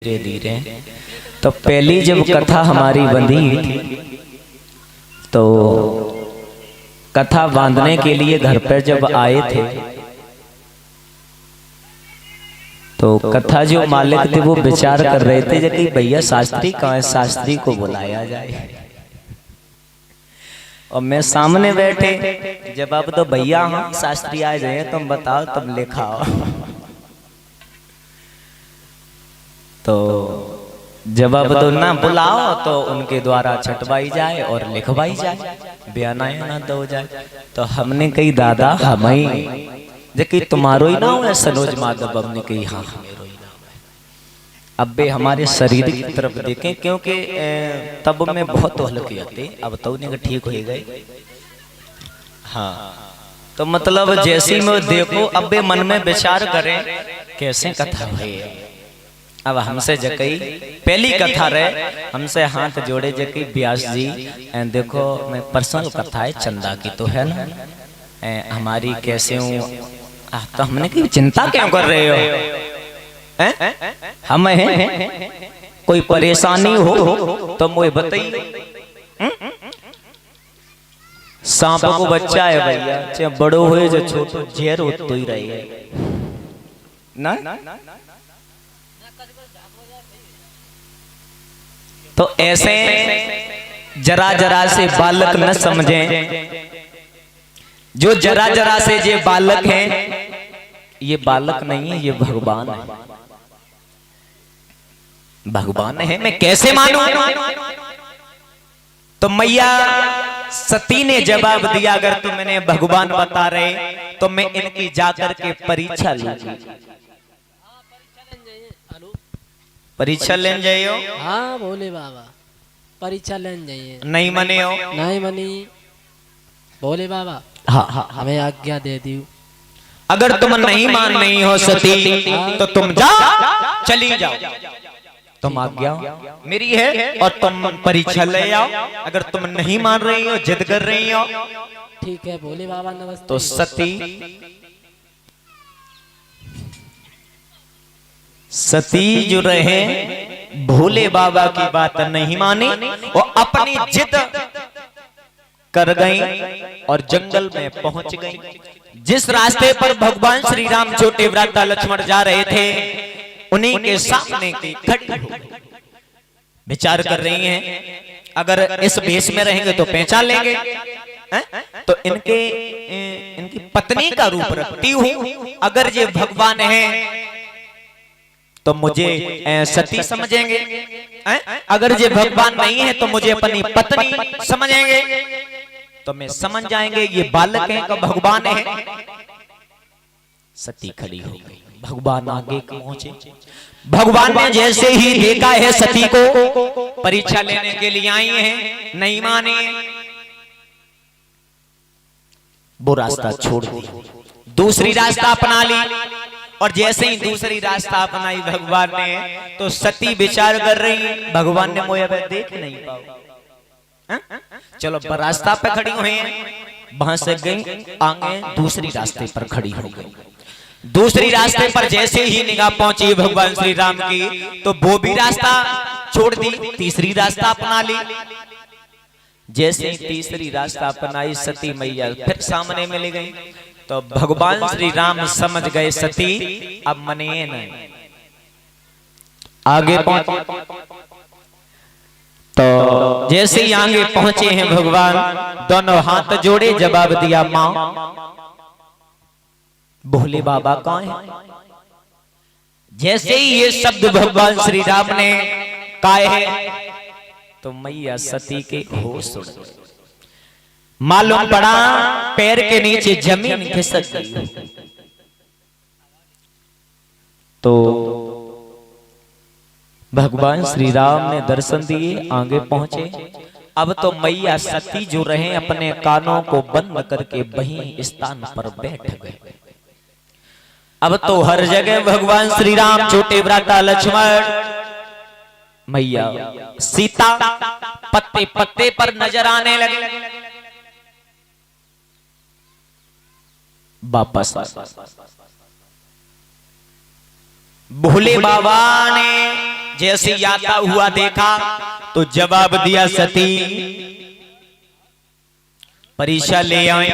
धीरे धीरे तो पहली जब कथा हमारी बंधी थी तो कथा बांधने के लिए घर पर जब आए थे तो कथा जो मालिक थे वो विचार कर रहे थे कि भैया शास्त्री कहाँ है, शास्त्री को बुलाया जाए। और मैं सामने बैठे जवाब दो भैया हाँ शास्त्री आ जाए, तुम बताओ तुम लिखाओ। तो जवाब दो ना बुलाओ तो उनके द्वारा छटवाई जाए और लिखवाई जाए, बयाना दो जाए। तो हमने कही दादा हम ही जबकि तुम्हारो ही नाम है सनोज माधव, हमने कही हाँ मेरो ही नाम है। अब बे हमारे शरीर की तरफ देखें क्योंकि तब में बहुत हल्के होते, अब तो उन्हें ठीक हो गए। हाँ तो मतलब जैसी में देखो अब बे मन में विचार करें कैसे कथा हुई। अब हमसे जकई पहली कथा रहे, हमसे हाथ जोड़े जकई व्यास जी देखो मैं पर्सनल कथा है चंदा की तो है ना, हमारी कैसे हूँ। तो हमने की चिंता क्यों कर रहे हो, हम हैं कोई परेशानी हो तो मुझे बताइए। सांप को बच्चा है भैया, चाहे बड़ो हो जो छोटो जेर हो तो ही रहे ना। तो ऐसे जरा जरा से बालक न समझें, जो जरा जरा से ये बालक हैं ये बालक नहीं है, ये भगवान है। भगवान है मैं कैसे मानूं। तो मैया सती ने जवाब दिया अगर तुम इन्हें भगवान बता रहे तो मैं इनकी जाकर के परीक्षा लूंगी। परीक्षा लेने जाइयो। हाँ बोले बाबा परीक्षा लेने जाइए। नहीं मने हो, नहीं मनी बोले बाबा। हाँ हाँ हमें आज्ञा दे दी। अगर तुम नहीं मान नहीं हो सती तो तुम जाओ, चली जाओ, तुम आज्ञा मेरी है और तुम परीक्षा ले आओ। अगर तुम नहीं मान रही हो जिद कर रही हो ठीक है बोले बाबा नमस्ते। तो सती सती जो रहे भोले बाबा की बात नहीं मानी और अपनी जिद कर गई और जंगल में पहुंच गई। जिस रास्ते पर भगवान श्री राम छोटे भ्राता लक्ष्मण जा रहे थे उन्हीं के सामने की खड़ी हो विचार कर रही हैं अगर इस भेष में रहेंगे तो पहचान लेंगे। तो इनकी पत्नी का रूप रखती हूं, अगर ये भगवान है तो मुझे सती समझेंगे, अगर ये भगवान नहीं है तो मुझे अपनी पत्नी समझेंगे। तो मैं समझ जाएंगे ये बालक है का भगवान है। सती खड़ी हो गई, भगवान आगे पहुंचे। भगवान ने जैसे ही देखा है सती को परीक्षा लेने के लिए आई है, नहीं माने वो रास्ता छोड़ दिया, दूसरी रास्ता अपना ली। और जैसे ही दूसरी रास्ता अपनाई भगवान ने तो सती विचार कर रही भगवान ने मुझे देख नहीं पाओ, चलो रास्ता पे खड़ी हुई हैं। वहां से गई आगे दूसरी रास्ते पर खड़ी हो गई। दूसरी रास्ते पर जैसे ही निगाह पहुंची भगवान श्री राम की तो वो भी रास्ता छोड़ दी, तीसरी रास्ता अपना ली। जैसे ही तीसरी रास्ता अपनाई सती मैया फिर सामने मिल गई। तो भगवान श्री राम समझ गए सती अब मने नहीं आगे पहुंचे। तो जैसे ही आगे पहुंचे हैं भगवान दोनों हाथ जोड़े जवाब दिया मां भोले बाबा कहाँ हैं। जैसे ही ये शब्द भगवान श्री राम ने कहे तो मैया सती के होश उड़ गए। मालूम पड़ा पैर के नीचे जमीन खिसक गई। तो भगवान श्री राम ने दर्शन दिए, आगे पहुंचे। अब तो मैया सती जो रहे अपने कानों को बंद करके वहीं स्थान पर बैठ गए। अब तो हर जगह भगवान श्री राम छोटे भ्राता लक्ष्मण मैया सीता पत्ते पत्ते पर नजर आने लगे। वापस भोले बाबा ने जैसे आता हुआ देखा तो जवाब दिया, सती परीक्षा ले आए।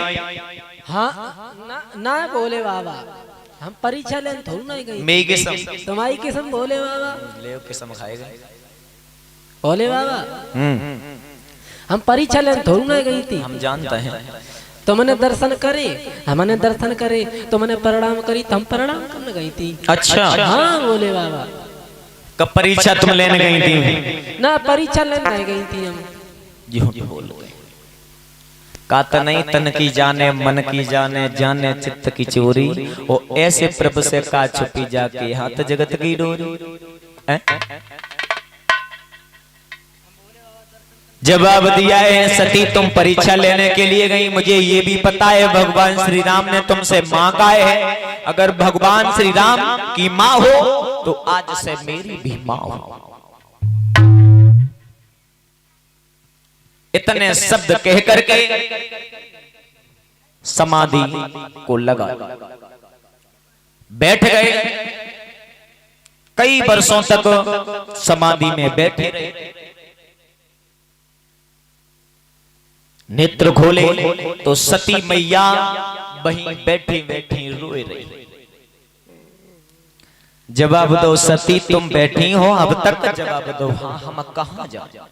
हाँ ना भोले बाबा, हम परीक्षा लेने थोड़ी ना गई। मेरी किस्म तुम्हारी किस्म भोले बाबा, ले किस्म खाएगा भोले बाबा। हम परीक्षा लेने थोड़ी ना गई थी। हम जानते हैं। तुमने दर्शन करे, हमने दर्शन करे, तुमने प्रणाम करी, तो हम प्रणाम करने गई थी। अच्छा हाँ भोले बाबा। कब परीक्षा तुम लेने गई थी? ना परीक्षा लेने गई थी हम। झूठ बोल गए। कात नहीं तन की जाने मन की जाने, जाने चित्त की चोरी, वो ऐसे प्रभु से का छुपी जाके हाथ जगत की डोरी। जवाब दिया है, सती तुम परीक्षा लेने के लिए गई, मुझे ये भी पता है भगवान श्री राम ने तुमसे मांगा है, अगर भगवान श्री राम की माँ हो तो आज से मेरी भी माँ हो। इतने शब्द कह करके समाधि को लगा बैठ गए। कई वर्षों तक समाधि में बैठे रहे। नेत्र खोले तो सती मैया वहीं बैठी बैठी रोए रही। जवाब दो सती तुम बैठी हो अब तक, जवाब दो हाँ हम कहां जाए,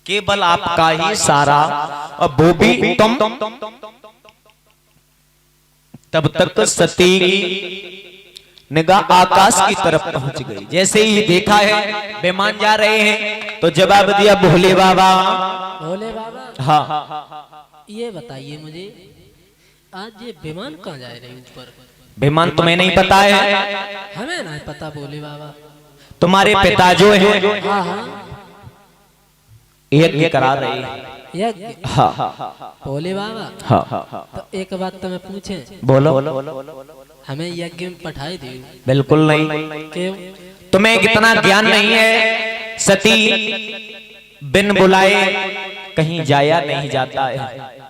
केवल आपका ही सारा, और वो भी तुम। तब तक सती निगाह आकाश की तरफ पहुंच गई। जैसे ही देखा है विमान जा रहे हैं तो जवाब दिया, भोले बाबा। भोले बाबा हाँ ये बताइए मुझे, आज ये विमान कहाँ जा रहे हैं ऊपर? विमान तुम्हें नहीं पता है? हमें नहीं पता भोले बाबा। तुम्हारे पिता जो है हाँ हाँ यज्ञ करा रहे हैं। यज्ञ? हाँ भोले बाबा। हाँ तो एक बात तो मैं पूछे, बोलो। हमें यज्ञ में पठाई दे। बिल्कुल नहीं। क्यों? तुम्हें इतना ज्ञान नहीं है। सती बिन बुलाए कहीं जाया नहीं जाता है।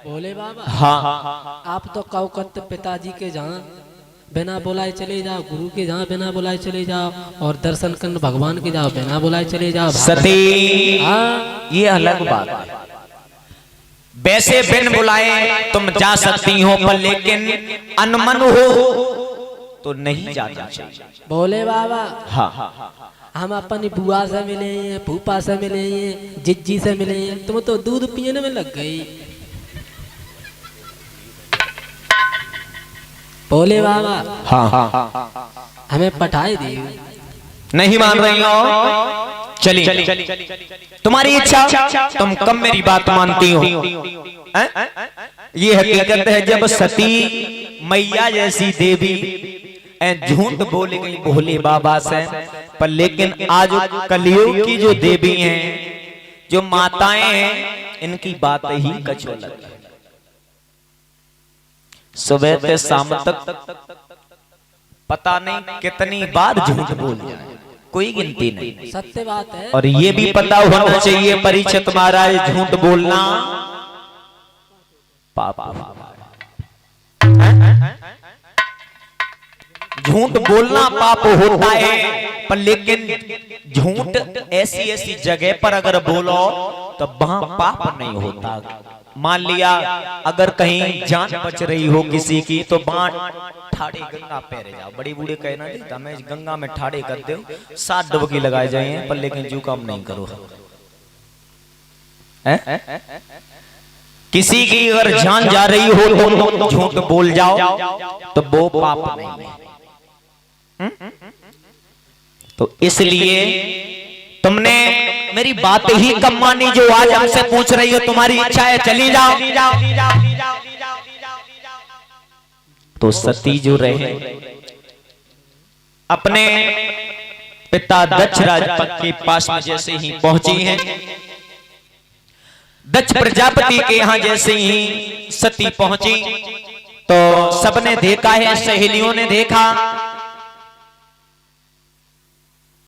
भोले बाबा हाँ आप तो कहो करते पिताजी के जहाँ बिना बुलाए चले जाओ, गुरु के जहाँ बिना बुलाए चले जाओ, और दर्शन करने भगवान के जाओ बिना बुलाए चले जाओ। सती हाँ ये अलग बात है। वैसे बिन बुलाए तुम जा सकती हो, पर लेकिन अनमन हो तो नहीं जाना चाहिए। भोले बाबा हाँ हम अपनी बुआ से मिले हैं, फूफा से मिले हैं, जिज्जी से मिले हैं, तुम तो दूध पीने में लग गई। भोले बाबा हाँ हमें पठाई दी। नहीं मान रही हो? चलिए तुम्हारी इच्छा, तुम कब मेरी बात मानती हो? ये हकीकत है, जब सती मैया जैसी देवी झूठ बोल गई भोले बाबा से, पर लेकिन आज कलयुग की जो देवी हैं, जो माताएं हैं, इनकी बात ही कछ अलग है। सुबह से शाम तक पता नहीं कितनी बार झूठ बोल जाए, कोई गिनती नहीं। सत्य बात है। और ये भी पता होना चाहिए परीक्षित महाराज, झूठ बोलना पाप। झूठ बोलना पाप होता है, पर लेकिन झूठ ऐसी ऐसी जगह पर अगर बोलो तो वहां पाप नहीं होता। मान लिया अगर कहीं जान बच रही हो किसी की, तो ठाड़े गंगा पैरे जाओ। बड़ी बूढ़े कहना देता मैं गंगा में ठाड़े कर दो, 7 डुबकी लगाए जाए, पर लेकिन जू काम नहीं करो। किसी की अगर जान जा रही हो तो झूठ बोल जाओ तो वो पाप नहीं है। तो इसलिए तुमने मेरी बात ही कम मानी, जो आज हमसे पूछ रही हो तुम्हारी इच्छा है चली जाओ। तो सती जो रहे अपने पिता दक्ष राजपथ के पास में जैसे ही पहुंची हैं, दक्ष प्रजापति के यहां जैसे ही सती पहुंची तो सबने देखा है, सहेलियों ने देखा,